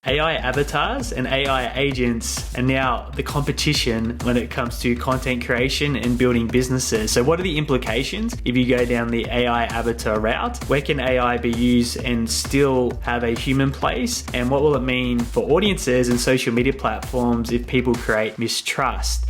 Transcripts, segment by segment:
AI avatars and AI agents are now the competition when it comes to content creation and building businesses. So what are the implications if you go down the AI avatar route? Where can AI be used and still have a human place? And what will it mean for audiences and social media platforms if people create mistrust?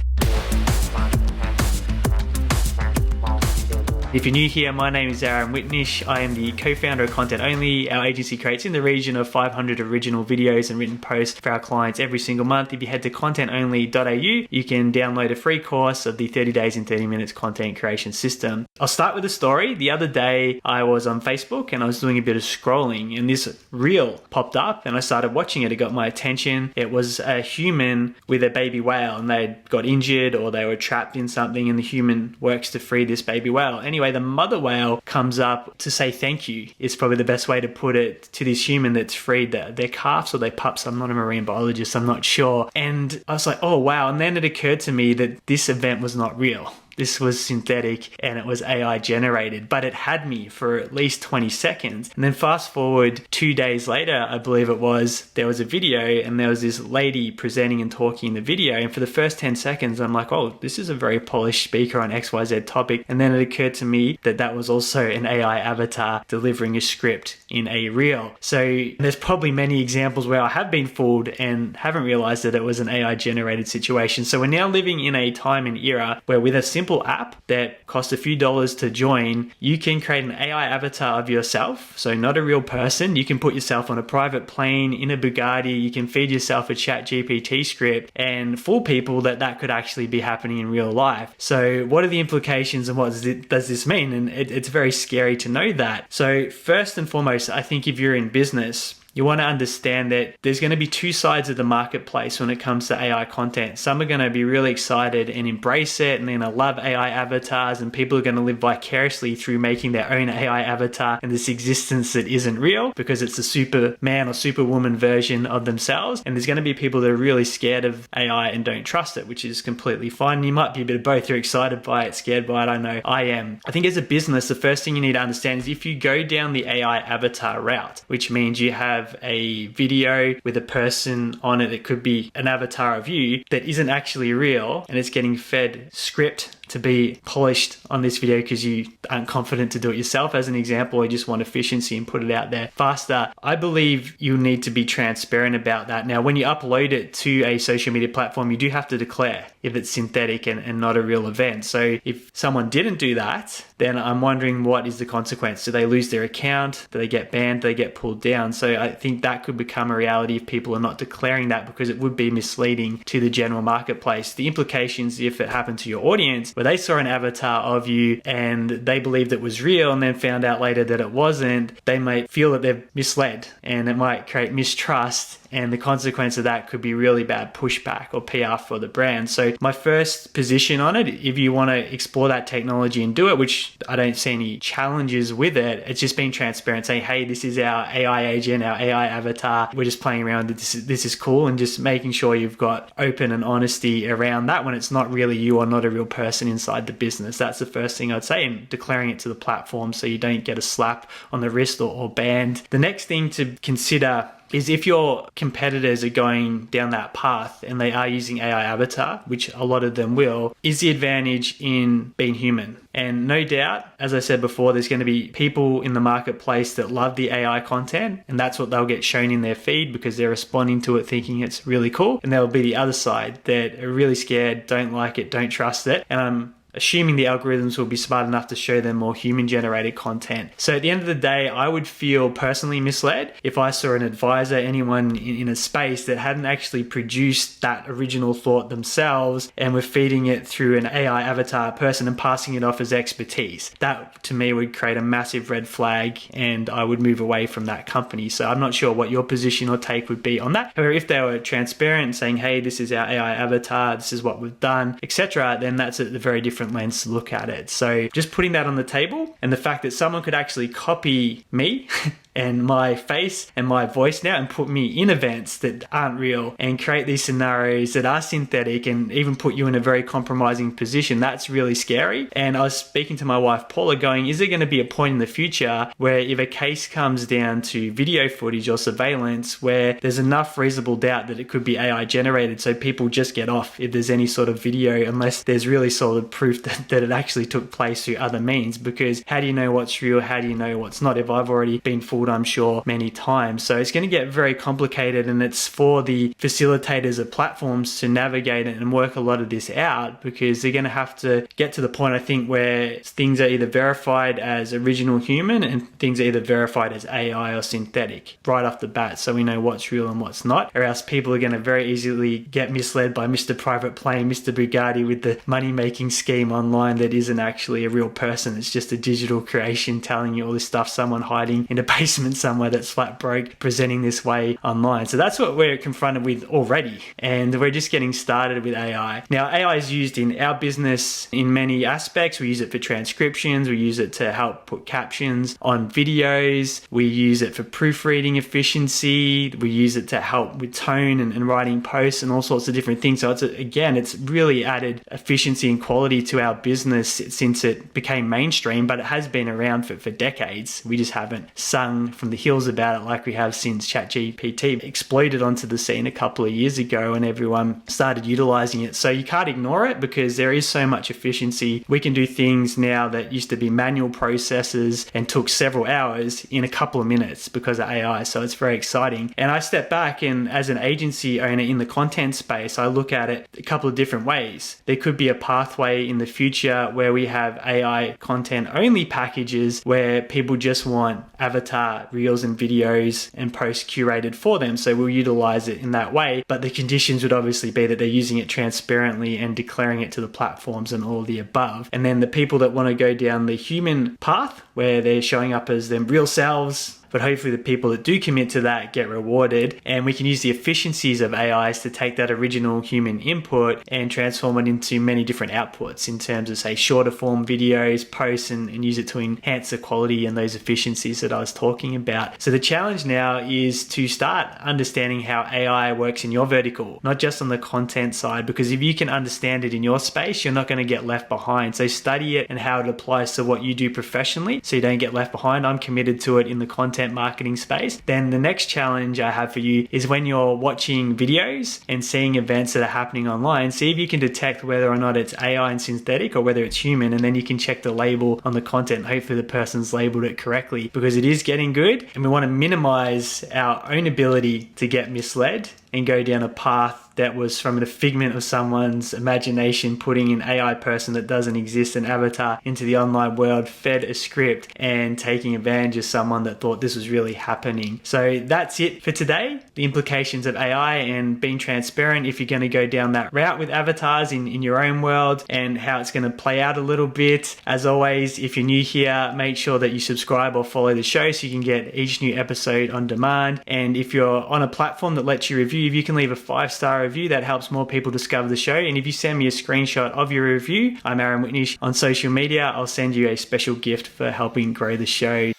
If you're new here, my name is Aaron Whitnish. I am the co-founder of Content Only. Our agency creates in the region of 500 original videos and written posts for our clients every single month. If you head to contentonly.au, you can download a free course of the 30 days in 30 minutes content creation system. I'll start with a story. The other day, I was on Facebook and I was doing a bit of scrolling and this reel popped up and I started watching it. It got my attention. It was a human with a baby whale and they got injured or they were trapped in something and the human works to free this baby whale. Anyway, the mother whale comes up to say thank you. It's probably the best way to put it to this human that's freed their calves or their pups. I'm not a marine biologist, I'm not sure. And I was like, oh wow. And then it occurred to me that this event was not real. This was synthetic and it was AI generated, but it had me for at least 20 seconds. And then fast forward 2 days later, I believe it was, there was a video and there was this lady presenting and talking in the video. And for the first 10 seconds, I'm like, oh, this is a very polished speaker on XYZ topic. And then it occurred to me that that was also an AI avatar delivering a script in a reel. So there's probably many examples where I have been fooled and haven't realized that it was an AI generated situation. So we're now living in a time and era where with a simple app that costs a few dollars to join, you can create an AI avatar of yourself. So not a real person. You can put yourself on a private plane in a Bugatti. You can feed yourself a ChatGPT script and fool people that that could actually be happening in real life. So what are the implications and what does this mean? And it's very scary to know that. So first and foremost, I think if you're in business, you want to understand that there's going to be two sides of the marketplace when it comes to AI content. Some are going to be really excited and embrace it and they're going to love AI avatars, and people are going to live vicariously through making their own AI avatar in this existence that isn't real because it's a Superman or Superwoman version of themselves. And there's going to be people that are really scared of AI and don't trust it, which is completely fine. You might be a bit of both. You're excited by it, scared by it. I know I am. I think as a business, the first thing you need to understand is if you go down the AI avatar route, which means you have a video with a person on it, it could be an avatar of you that isn't actually real and it's getting fed script to be polished on this video because you aren't confident to do it yourself, as an example, or you just want efficiency and put it out there faster. I believe you need to be transparent about that. Now, when you upload it to a social media platform, you do have to declare if it's synthetic and not a real event. So if someone didn't do that, then I'm wondering what is the consequence? Do they lose their account? Do they get banned? Do they get pulled down? So I think that could become a reality if people are not declaring that, because it would be misleading to the general marketplace. The implications if it happened to your audience, where they saw an avatar of you and they believed it was real and then found out later that it wasn't, they might feel that they're misled and it might create mistrust. And the consequence of that could be really bad pushback or PR for the brand. So my first position on it, if you want to explore that technology and do it, which I don't see any challenges with it, it's just being transparent, saying, hey, this is our AI agent, our AI avatar. We're just playing around. This is cool. And just making sure you've got open and honesty around that when it's not really you or not a real person inside the business. That's the first thing I'd say, and declaring it to the platform so you don't get a slap on the wrist or banned. The next thing to consider is if your competitors are going down that path and they are using AI avatar, which a lot of them will, is the advantage in being human. And no doubt, as I said before, there's going to be people in the marketplace that love the AI content, and that's what they'll get shown in their feed because they're responding to it thinking it's really cool. And there'll be the other side that are really scared, don't like it, don't trust it. And I'm assuming the algorithms will be smart enough to show them more human-generated content. So at the end of the day, I would feel personally misled if I saw an advisor, anyone in a space that hadn't actually produced that original thought themselves and were feeding it through an AI avatar person and passing it off as expertise. That, to me, would create a massive red flag and I would move away from that company. So I'm not sure what your position or take would be on that. However, if they were transparent and saying, hey, this is our AI avatar, this is what we've done, etc., then that's a very different lens to look at it. So just putting that on the table, and the fact that someone could actually copy me and my face and my voice now and put me in events that aren't real and create these scenarios that are synthetic and even put you in a very compromising position. That's really scary. And I was speaking to my wife Paula going, is there going to be a point in the future where if a case comes down to video footage or surveillance where there's enough reasonable doubt that it could be AI generated, so people just get off if there's any sort of video unless there's really solid proof that it actually took place through other means? Because how do you know what's real? How do you know what's not? If I've already been fooled, I'm sure, many times. So it's going to get very complicated, and it's for the facilitators of platforms to navigate it and work a lot of this out, because they're going to have to get to the point, I think, where things are either verified as original human and things are either verified as AI or synthetic right off the bat, so we know what's real and what's not, or else people are going to very easily get misled by Mr. Private Plane, Mr. Bugatti with the money-making scheme online that isn't actually a real person. It's just a digital creation telling you all this stuff, someone hiding in a basement somewhere that's flat broke, presenting this way online. So that's what we're confronted with already, and we're just getting started with AI. Now, AI is used in our business in many aspects. We use it for transcriptions, we use it to help put captions on videos, we use it for proofreading efficiency, we use it to help with tone and writing posts and all sorts of different things. So it's really added efficiency and quality to our business since it became mainstream, but it has been around for decades. We just haven't sung from the hills about it like we have since ChatGPT exploded onto the scene a couple of years ago and everyone started utilizing it. So you can't ignore it because there is so much efficiency. We can do things now that used to be manual processes and took several hours in a couple of minutes because of AI. So it's very exciting. And I step back, and as an agency owner in the content space, I look at it a couple of different ways. There could be a pathway in the future where we have AI content only packages where people just want avatar reels and videos and posts curated for them. So we'll utilize it in that way. But the conditions would obviously be that they're using it transparently and declaring it to the platforms and all the above. And then the people that want to go down the human path where they're showing up as them real selves, but hopefully the people that do commit to that get rewarded, and we can use the efficiencies of AIs to take that original human input and transform it into many different outputs in terms of, say, shorter form videos, posts, and use it to enhance the quality and those efficiencies that I was talking about. So the challenge now is to start understanding how AI works in your vertical, not just on the content side, because if you can understand it in your space, you're not going to get left behind. So study it and how it applies to what you do professionally so you don't get left behind. I'm committed to it in the content marketing space. Then the next challenge I have for you is when you're watching videos and seeing events that are happening online, see if you can detect whether or not it's AI and synthetic or whether it's human, and then you can check the label on the content. Hopefully the person's labeled it correctly, because it is getting good and we want to minimize our own ability to get misled and go down a path that was from a figment of someone's imagination, putting an AI person that doesn't exist, an avatar, into the online world, fed a script and taking advantage of someone that thought this was really happening. So that's it for today. The implications of AI and being transparent if you're going to go down that route with avatars in your own world, and how it's going to play out a little bit. As always, if you're new here, make sure that you subscribe or follow the show so you can get each new episode on demand. And if you're on a platform that lets you review, if you can leave a 5-star review, that helps more people discover the show. And if you send me a screenshot of your review, I'm Aaron Whitnish on social media, I'll send you a special gift for helping grow the show.